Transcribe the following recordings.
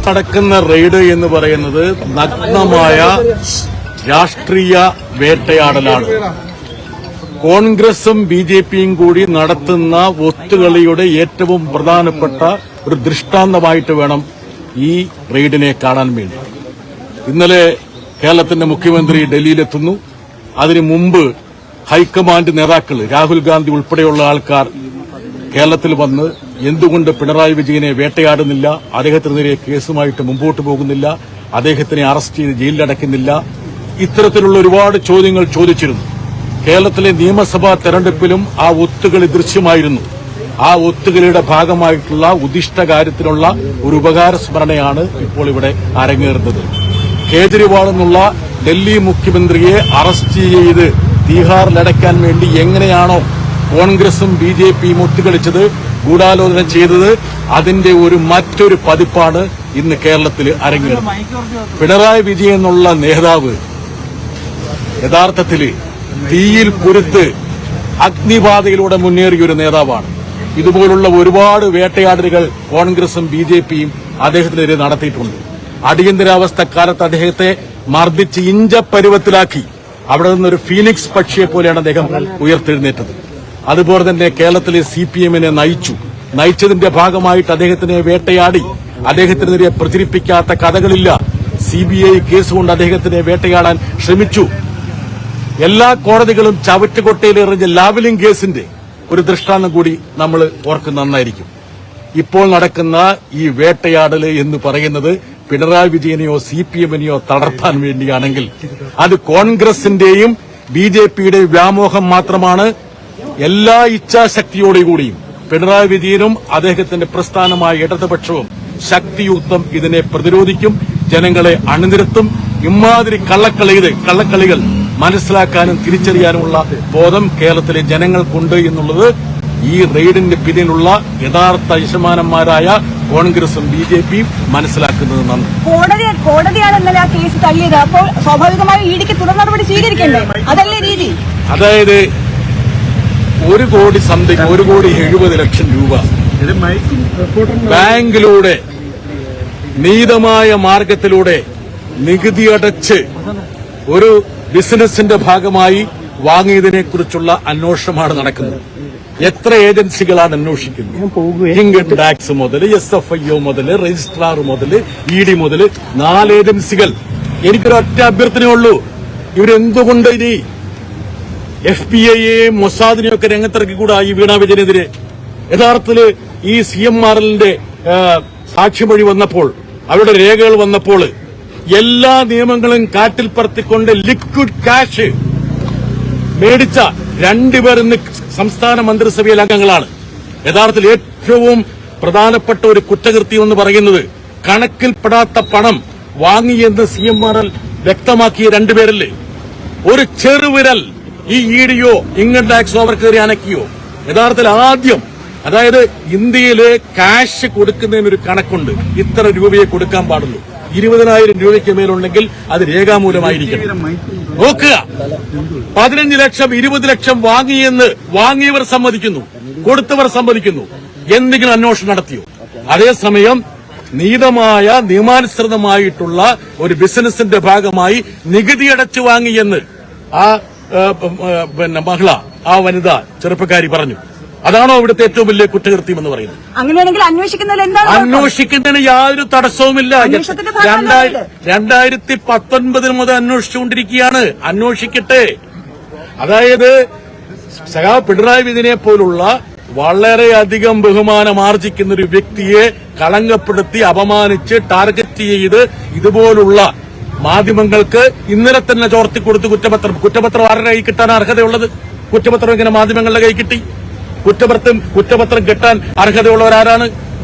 നടക്കുന്ന റെയ്ഡ് എന്ന് പറയുന്നത് നഗ്നമായ രാഷ്ട്രീയ വേട്ടയാടലാണ്. കോൺഗ്രസും ബിജെപിയും കൂടി നടത്തുന്ന ഒത്തുകളിയുടെ ഏറ്റവും പ്രധാനപ്പെട്ട ഒരു ദൃഷ്ടാന്തമായിട്ട് വേണം ഈ റെയ്ഡിനെ കാണാൻ വേണ്ടി. ഇന്നലെ കേരളത്തിന്റെ മുഖ്യമന്ത്രി ഡൽഹിയിലെത്തുന്നു. അതിനു മുമ്പ് ഹൈക്കമാൻഡ് നേതാക്കൾ രാഹുൽ ഗാന്ധി ഉൾപ്പെടെയുള്ള ആൾക്കാർ കേരളത്തിൽ വന്ന് എന്തുകൊണ്ട് പിണറായി വിജയനെ വേട്ടയാടുന്നില്ല, അദ്ദേഹത്തിനെതിരെ കേസുമായിട്ട് മുമ്പോട്ട് പോകുന്നില്ല, അദ്ദേഹത്തിനെ അറസ്റ്റ് ചെയ്ത് ജയിലിലടയ്ക്കുന്നില്ല, ഇത്തരത്തിലുള്ള ഒരുപാട് ചോദ്യങ്ങൾ ചോദിച്ചിരുന്നു. കേരളത്തിലെ നിയമസഭാ തെരഞ്ഞെടുപ്പിലും ആ ഒത്തുകളി ദൃശ്യമായിരുന്നു. ആ ഒത്തുകളിയുടെ ഭാഗമായിട്ടുള്ള ഉദ്ദിഷ്ട കാര്യത്തിനുള്ള ഒരു ഉപകാര സ്മരണയാണ് ഇപ്പോൾ ഇവിടെ അരങ്ങേറുന്നത്. കേജ്രിവാൾ എന്നുള്ള ഡൽഹി മുഖ്യമന്ത്രിയെ അറസ്റ്റ് ചെയ്ത് തീഹാറിലടയ്ക്കാൻ വേണ്ടി എങ്ങനെയാണോ കോൺഗ്രസും ബിജെപിയും ഒത്തുകളിച്ചത്, ഗൂഢാലോചന ചെയ്തത്, അതിന്റെ മറ്റൊരു പതിപ്പാണ് ഇന്ന് കേരളത്തിൽ അരങ്ങേറുന്നത്. പിണറായി വിജയൻ എന്നുള്ള നേതാവ് യഥാർത്ഥത്തിൽ തീയിൽ പൊരുത്ത് അഗ്നിബാധയിലൂടെ മുന്നേറിയൊരു നേതാവാണ്. ഇതുപോലുള്ള ഒരുപാട് വേട്ടയാടലുകൾ കോൺഗ്രസും ബിജെപിയും അദ്ദേഹത്തിനെതിരെ നടത്തിയിട്ടുണ്ട്. അടിയന്തരാവസ്ഥ കാലത്ത് അദ്ദേഹത്തെ മർദ്ദിച്ച് ഇഞ്ചപ്പരുവത്തിലാക്കി അവിടെ നിന്നൊരു ഫീനിക്സ് പക്ഷിയെ പോലെയാണ് അദ്ദേഹം ഉയർത്തെഴുന്നേറ്റത്. അതുപോലെ തന്നെ കേരളത്തിലെ സിപിഎമ്മിനെ നയിച്ചതിന്റെ ഭാഗമായിട്ട് അദ്ദേഹത്തിനെ വേട്ടയാടി. അദ്ദേഹത്തിനെതിരെ പ്രചരിപ്പിക്കാത്ത കഥകളില്ല. സിബിഐ കേസുകൊണ്ട് അദ്ദേഹത്തിനെ വേട്ടയാടാൻ ശ്രമിച്ചു. എല്ലാ കോടതികളും ചവറ്റുകൊട്ടയിലെറിഞ്ഞ ലാവലിംഗ് കേസിന്റെ ഒരു ദൃഷ്ടാന്തം കൂടി നമ്മൾ ഓർക്കുന്ന നന്നായിരിക്കും. ഇപ്പോൾ നടക്കുന്ന ഈ വേട്ടയാടല് എന്ന് പറയുന്നത് പിണറായി വിജയനെയോ സിപിഎമ്മിനെയോ തളർത്താൻ വേണ്ടിയാണെങ്കിൽ അത് കോൺഗ്രസിന്റെയും ബിജെപിയുടെയും വ്യാമോഹം മാത്രമാണ്. എല്ലാ ഇച്ഛാശക്തിയോടുകൂടിയും പിണറായി വിജയനും അദ്ദേഹത്തിന്റെ പ്രസ്ഥാനമായ ഇടതുപക്ഷവും ശക്തിയുക്തം ഇതിനെ പ്രതിരോധിക്കും, ജനങ്ങളെ അണിനിരത്തും. ഇമാതിരി കള്ളക്കളികൾ മനസ്സിലാക്കാനും തിരിച്ചറിയാനുമുള്ള ബോധം കേരളത്തിലെ ജനങ്ങൾക്കുണ്ട് എന്നുള്ളത് ഈ റെയ്ഡിന്റെ പിന്നിലുള്ള യഥാർത്ഥ യജമാനന്മാരായ കോൺഗ്രസും ബിജെപിയും മനസ്സിലാക്കുന്നത് നന്ദി. കോടതിയാണ് ഇന്നലെ ആ കേസ് തള്ളിയത്. അപ്പോൾ സ്വാഭാവികമായും ഇഡിക്ക് തുടർ നടപടി സ്വീകരിക്കണ്ടേ? അതല്ലേ രീതി? അതായത് 1,70,70,00,000 രൂപ ബാങ്കിലൂടെ നീതമായ മാർഗത്തിലൂടെ നികുതി അടച്ച് ഒരു ബിസിനസിന്റെ ഭാഗമായി വാങ്ങിയതിനെക്കുറിച്ചുള്ള അന്വേഷണമാണ് നടക്കുന്നത്. എത്ര ഏജൻസികളാണ് അന്വേഷിക്കുന്നത്? ഇൻകം ടാക്സ് മുതൽ SFIO മുതൽ രജിസ്ട്രാർ മുതൽ ED മുതൽ 4 ഏജൻസികൾ. എനിക്കൊരൊറ്റ അഭ്യർത്ഥനയുള്ളൂ, ഇവരെന്തുകൊണ്ട് ഇനി FBI-യെയും മൊസാദിനെയും ഒക്കെ രംഗത്തിറക്കിക്കൂടാ ഈ വീണ വിജയനെതിരെ? യഥാർത്ഥത്തില് ഈ CMRLന്റെ സാക്ഷിമൊഴി വന്നപ്പോൾ, അവരുടെ രേഖകൾ വന്നപ്പോൾ എല്ലാ നിയമങ്ങളും കാറ്റിൽ പറത്തിക്കൊണ്ട് ലിക്വിഡ് ക്യാഷ് മേടിച്ച 2 പേർ ഇന്ന് സംസ്ഥാന മന്ത്രിസഭയിലെ അംഗങ്ങളാണ്. യഥാർത്ഥത്തിൽ ഏറ്റവും പ്രധാനപ്പെട്ട ഒരു കുറ്റകൃത്യം എന്ന് പറയുന്നത് കണക്കിൽപ്പെടാത്ത പണം വാങ്ങിയെന്ന് CMRL വ്യക്തമാക്കിയ 2 പേരല്ലേ? ഒരു ചെറുവിരൽ ഈ EDയോ ഇൻകം ടാക്സോ അവർക്കേറി അനക്കിയോ? യഥാർത്ഥത്തിൽ ആദ്യം, അതായത് ഇന്ത്യയിലെ ക്യാഷ് കൊടുക്കുന്നതിനൊരു കണക്കുണ്ട്. ഇത്ര രൂപയെ കൊടുക്കാൻ പാടുള്ളൂ. 20,000 രൂപയ്ക്ക് മേലുണ്ടെങ്കിൽ അത് രേഖാമൂലമായിരിക്കണം. നോക്കുക, 15 ലക്ഷം 20 ലക്ഷം വാങ്ങിയവർ സമ്മതിക്കുന്നു, കൊടുത്തവർ സമ്മതിക്കുന്നു. എന്തെങ്കിലും അന്വേഷണം നടത്തിയോ? അതേസമയം നീതമായ നിയമാനുസൃതമായിട്ടുള്ള ഒരു ബിസിനസിന്റെ ഭാഗമായി നികുതി അടച്ചു വാങ്ങിയെന്ന് ആ മഹിള, ആ വനിത ചെറുപ്പക്കാരി പറഞ്ഞു. അതാണോ ഇവിടുത്തെ ഏറ്റവും വലിയ കുറ്റകൃത്യം എന്ന് പറയുന്നത്? അങ്ങനെയാണെങ്കിൽ അന്വേഷിക്കുന്നതിന് യാതൊരു തടസ്സവുമില്ല. 2019 മുതൽ അന്വേഷിച്ചുകൊണ്ടിരിക്കുകയാണ്. അന്വേഷിക്കട്ടെ. അതായത് പിണറായി വിജയനെ പോലുള്ള വളരെയധികം ബഹുമാനം ആർജിക്കുന്ന ഒരു വ്യക്തിയെ കളങ്കപ്പെടുത്തി അപമാനിച്ച് ടാർഗറ്റ് ചെയ്ത് ഇതുപോലുള്ള മാധ്യമങ്ങൾക്ക് ഇന്നലെ തന്നെ ചോർത്തിക്കൊടുത്ത് കുറ്റപത്രം ആരുടെ കൈ കിട്ടാൻ അർഹതയുള്ളത്? കുറ്റപത്രം ഇങ്ങനെ മാധ്യമങ്ങളുടെ കൈ കിട്ടി? കുറ്റപത്രം കിട്ടാൻ അർഹതയുള്ളവരാരാണ്?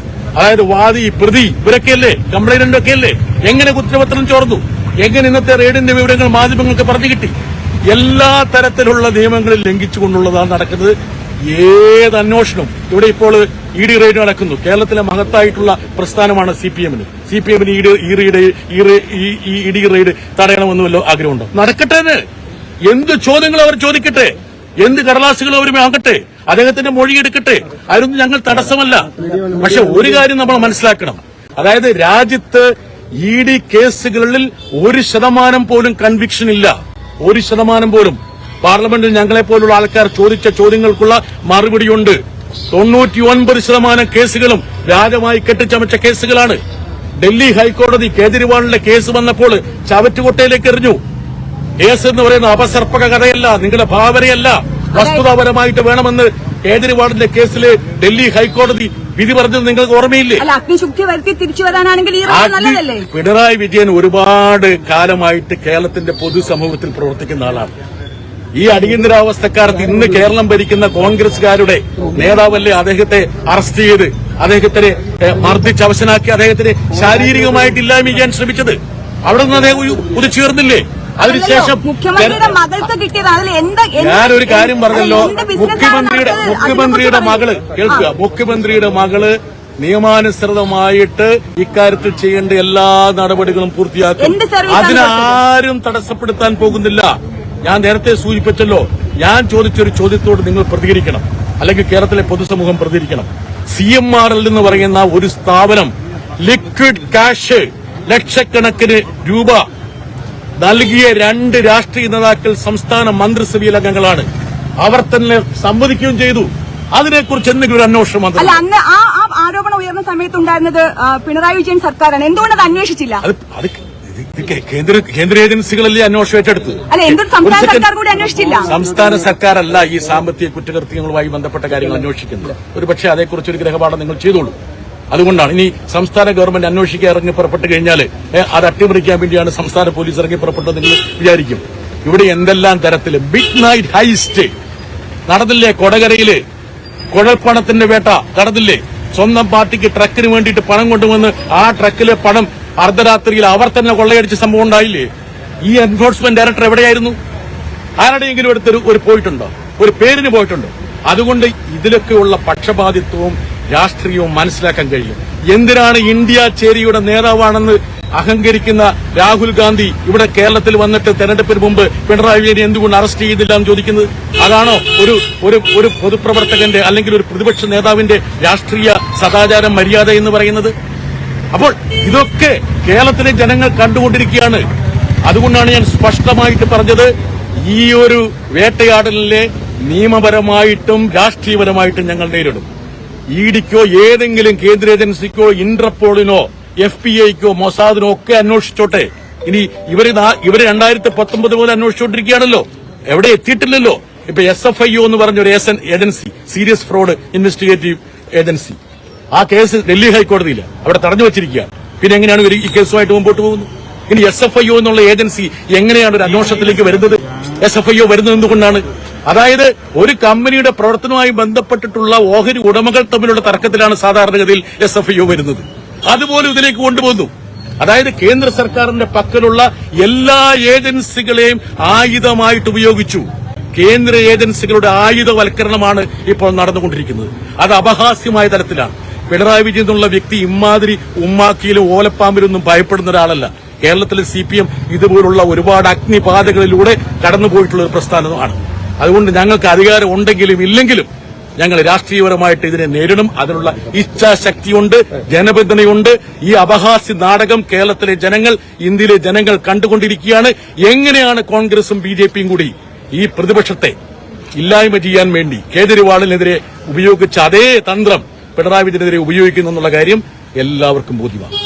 അതായത് വാദി, പ്രതി, ഇവരൊക്കെയല്ലേ? കംപ്ലൈനന്റ് ഒക്കെയല്ലേ? എങ്ങനെ കുറ്റപത്രം ചോർന്നു? എങ്ങനെ ഇന്നത്തെ റെയ്ഡിന്റെ വിവരങ്ങൾ മാധ്യമങ്ങൾക്ക് പറഞ്ഞു കിട്ടി? എല്ലാ തരത്തിലുള്ള നിയമങ്ങളിൽ ലംഘിച്ചുകൊണ്ടുള്ളതാണ് നടക്കുന്നത്. ഏത് അന്വേഷണം ഇവിടെ ഇപ്പോൾ ED റെയ്ഡ് നടക്കുന്നു. കേരളത്തിലെ മഹത്തായിട്ടുള്ള പ്രസ്ഥാനമാണ് സിപിഎമ്മിന് ED റെയ്ഡ് തടയണമെന്നുമല്ലോ ആഗ്രഹമുണ്ടോ? നടക്കട്ടെ. എന്ത് ചോദ്യങ്ങൾ അവർ ചോദിക്കട്ടെ, എന്ത് കടലാസുകൾ അവർ ആകട്ടെ, അദ്ദേഹത്തിന്റെ മൊഴിയെടുക്കട്ടെ. അതിനൊന്നും ഞങ്ങൾ തടസ്സമല്ല. പക്ഷെ ഒരു കാര്യം നമ്മൾ മനസ്സിലാക്കണം, അതായത് രാജ്യത്ത് ED കേസുകളിൽ 1% പോലും കൺവിക്ഷൻ ഇല്ല. 1% പോലും. പാർലമെന്റിൽ ഞങ്ങളെപ്പോലുള്ള ആൾക്കാർ ചോദിച്ച ചോദ്യങ്ങൾക്കുള്ള മറുപടിയുണ്ട്. 99% കേസുകളും വ്യാജമായി കെട്ടിച്ചമച്ച കേസുകളാണ്. ഡൽഹി ഹൈക്കോടതി കേജ്രിവാളിന്റെ കേസ് വന്നപ്പോൾ ചവറ്റുകൊട്ടയിലേക്ക് എറിഞ്ഞു. കേസ് എന്ന് പറയുന്ന അപസർപ്പക കഥയല്ല, നിങ്ങളുടെ ഭാവനയല്ല, വസ്തുതാപരമായിട്ട് വേണമെന്ന് കേജ്രിവാളിന്റെ കേസിൽ ഡൽഹി ഹൈക്കോടതി വിധി പറഞ്ഞത് നിങ്ങൾക്ക് ഓർമ്മയില്ലേ? അഗ്നിശുദ്ധി വരുത്തി തിരിച്ചു വരാനാണെങ്കിൽ നല്ലതല്ലേ? പിണറായി വിജയൻ ഒരുപാട് കാലമായിട്ട് കേരളത്തിന്റെ പൊതുസമൂഹത്തിൽ പ്രവർത്തിക്കുന്ന ആളാണ്. ഈ അടിയന്തരാവസ്ഥക്കാർക്ക് ഇന്ന് കേരളം ഭരിക്കുന്ന കോൺഗ്രസുകാരുടെ നേതാവല്ലേ അദ്ദേഹത്തെ അറസ്റ്റ് ചെയ്ത് അദ്ദേഹത്തിനെ മർദ്ദിച്ച് അവശനാക്കി അദ്ദേഹത്തിന് ശാരീരികമായിട്ട് ഇല്ലായ്മ ചെയ്യാൻ ശ്രമിച്ചത്? അവിടെ നിന്ന് അദ്ദേഹം ഉദിച്ചുയർന്നില്ലേ? അതിനുശേഷം ഞാനൊരു കാര്യം പറഞ്ഞല്ലോ, മുഖ്യമന്ത്രിയുടെ മകള് കേൾക്കുക, മുഖ്യമന്ത്രിയുടെ മകള് നിയമാനുസൃതമായിട്ട് ഇക്കാര്യത്തിൽ ചെയ്യേണ്ട എല്ലാ നടപടികളും പൂർത്തിയാക്കും. അതിനാരും തടസ്സപ്പെടുത്താൻ പോകുന്നില്ല. ഞാൻ നേരത്തെ സൂചിപ്പിച്ചല്ലോ, ഞാൻ ചോദിച്ചൊരു ചോദ്യത്തോട് നിങ്ങൾ പ്രതികരിക്കണം, അല്ലെങ്കിൽ കേരളത്തിലെ പൊതുസമൂഹം പ്രതികരിക്കണം. CMRL എന്ന് പറയുന്ന ഒരു സ്ഥാപനം ലിക്വിഡ് ക്യാഷ് ലക്ഷക്കണക്കിന് രൂപ നൽകിയ 2 രാഷ്ട്രീയ നേതാക്കൾ സംസ്ഥാന മന്ത്രിസഭയിൽ അംഗങ്ങളാണ്. അവർ തന്നെ സമ്മതിക്കുകയും ചെയ്തു. അതിനെക്കുറിച്ച് എന്തെങ്കിലും ഒരു അന്വേഷണം അല്ല, അന്ന് ആ ആരോപണം ഉയർന്ന സമയത്തുണ്ടായിരുന്നത് പിണറായി വിജയൻ സർക്കാരാണ്. എന്തുകൊണ്ട് അത് അന്വേഷിച്ചില്ല? കേന്ദ്ര ഏജൻസികളല്ലേ അന്വേഷണം ഏറ്റെടുത്ത്? സംസ്ഥാന സർക്കാരല്ല ഈ സാമ്പത്തിക കുറ്റകൃത്യങ്ങളുമായി ബന്ധപ്പെട്ട കാര്യങ്ങൾ അന്വേഷിക്കുന്നത്. ഒരുപക്ഷെ അതേക്കുറിച്ചൊരു ഗ്രഹപാഠം നിങ്ങൾ ചെയ്തോളൂ. അതുകൊണ്ടാണ് ഇനി സംസ്ഥാന ഗവൺമെന്റ് അന്വേഷിക്കാൻ ഇറങ്ങി പുറപ്പെട്ടു കഴിഞ്ഞാൽ അത് അട്ടിമറിക്കാൻ വേണ്ടിയാണ് സംസ്ഥാന പോലീസ് ഇറങ്ങി പുറപ്പെട്ടത് നിങ്ങൾ വിചാരിക്കും. ഇവിടെ എന്തെല്ലാം തരത്തില് മിഡ് നൈറ്റ് ഹൈസ്റ്റ് നടന്നില്ലേ? കൊടകരയില് കുഴൽപ്പണത്തിന്റെ വേട്ട നടന്നില്ലേ? സ്വന്തം പാർട്ടിക്ക് ട്രക്കിന് വേണ്ടിയിട്ട് പണം കൊണ്ടുവന്ന് ആ ട്രക്കിലെ പണം അർദ്ധരാത്രിയിൽ അവർ തന്നെ കൊള്ളയടിച്ച സംഭവം ഉണ്ടായില്ലേ? ഈ എൻഫോഴ്സ്മെന്റ് ഡയറക്ടർ എവിടെയായിരുന്നു? ആരുടെയെങ്കിലും ഒരു പോയിട്ടുണ്ടോ? ഒരു പേരിന് പോയിട്ടുണ്ടോ? അതുകൊണ്ട് ഇതിലൊക്കെയുള്ള പക്ഷപാതിത്വവും രാഷ്ട്രീയവും മനസ്സിലാക്കാൻ കഴിയും. എന്തിനാണ് ഇന്ത്യ ചേരിയുടെ നേതാവാണെന്ന് അഹങ്കരിക്കുന്ന രാഹുൽ ഗാന്ധി ഇവിടെ കേരളത്തിൽ വന്നിട്ട് തെരഞ്ഞെടുപ്പിന് മുമ്പ് പിണറായി വിജയനെ എന്തുകൊണ്ട് അറസ്റ്റ് ചെയ്തില്ല എന്ന് ചോദിക്കുന്നത്? അതാണോ ഒരു പൊതുപ്രവർത്തകന്റെ അല്ലെങ്കിൽ ഒരു പ്രതിപക്ഷ നേതാവിന്റെ രാഷ്ട്രീയ സദാചാരം, മര്യാദ എന്ന് പറയുന്നത്? അപ്പോൾ ഇതൊക്കെ കേരളത്തിലെ ജനങ്ങൾ കണ്ടുകൊണ്ടിരിക്കുകയാണ്. അതുകൊണ്ടാണ് ഞാൻ സ്പഷ്ടമായിട്ട് പറഞ്ഞത്, ഈ ഒരു വേട്ടയാടലിനെ നിയമപരമായിട്ടും രാഷ്ട്രീയപരമായിട്ടും ഞങ്ങൾ നേരിടും. ഇഡിക്കോ ഏതെങ്കിലും കേന്ദ്ര ഏജൻസിക്കോ ഇന്റർപോളിനോ FBI-ക്കോ മൊസാദിനോ ഒക്കെ അന്വേഷിച്ചോട്ടെ. ഇനി ഇവര് 2019 മുതൽ അന്വേഷിച്ചുകൊണ്ടിരിക്കുകയാണല്ലോ, എവിടെ എത്തിയിട്ടില്ലല്ലോ. ഇപ്പൊ SFIO എന്ന് പറഞ്ഞൊരു agency, serious fraud investigative agency, ആ കേസ് ഡൽഹി ഹൈക്കോടതിയില്ല, അവിടെ തടഞ്ഞു വച്ചിരിക്കുകയാണ്. പിന്നെ എങ്ങനെയാണ് ഈ കേസുമായിട്ട് മുമ്പോട്ട് പോകുന്നത്? ഇനി SFIO എന്നുള്ള ഏജൻസി എങ്ങനെയാണ് ഒരു അന്വേഷണത്തിലേക്ക് വരുന്നത്? SFIO വരുന്നത് എന്തുകൊണ്ടാണ്? അതായത് ഒരു കമ്പനിയുടെ പ്രവർത്തനവുമായി ബന്ധപ്പെട്ടിട്ടുള്ള ഓഹരി ഉടമകൾ തമ്മിലുള്ള തർക്കത്തിലാണ് സാധാരണഗതിയിൽ SFIO വരുന്നത്. അതുപോലെ ഇതിലേക്ക് കൊണ്ടുപോകുന്നു. അതായത് കേന്ദ്ര സർക്കാരിന്റെ പക്കലുള്ള എല്ലാ ഏജൻസികളെയും ആയുധമായിട്ട് ഉപയോഗിച്ചു. കേന്ദ്ര ഏജൻസികളുടെ ആയുധവൽക്കരണമാണ് ഇപ്പോൾ നടന്നുകൊണ്ടിരിക്കുന്നത്. അത് അപഹാസ്യമായ തലത്തിലാണ്. പിണറായി വിജയൻ എന്നുള്ള വ്യക്തി ഇമാതിരി ഉമ്മാക്കിയിലും ഓലപ്പാമ്പിലൊന്നും ഭയപ്പെടുന്ന ഒരാളല്ല. കേരളത്തിലെ CPM ഇതുപോലുള്ള ഒരുപാട് അഗ്നിപാതകളിലൂടെ കടന്നുപോയിട്ടുള്ള ഒരു പ്രസ്ഥാനമാണ്. അതുകൊണ്ട് ഞങ്ങൾക്ക് അധികാരം ഉണ്ടെങ്കിലും ഇല്ലെങ്കിലും ഞങ്ങൾ രാഷ്ട്രീയപരമായിട്ട് ഇതിനെ നേരിടും. അതിനുള്ള ഇച്ഛാശക്തിയുണ്ട്, ജനപിന്തുണയുണ്ട്. ഈ അപഹാസ്യ നാടകം കേരളത്തിലെ ജനങ്ങൾ, ഇന്ത്യയിലെ ജനങ്ങൾ കണ്ടുകൊണ്ടിരിക്കുകയാണ്. എങ്ങനെയാണ് കോൺഗ്രസും BJPയും കൂടി ഈ പ്രതിപക്ഷത്തെ ഇല്ലായ്മ ചെയ്യാൻ വേണ്ടി കേജ്രിവാളിനെതിരെ ഉപയോഗിച്ച അതേ തന്ത്രം പിണറായി വിജയനെതിരെ ഉപയോഗിക്കുന്നു എന്നുള്ള കാര്യം എല്ലാവർക്കും ബോധ്യമാണ്.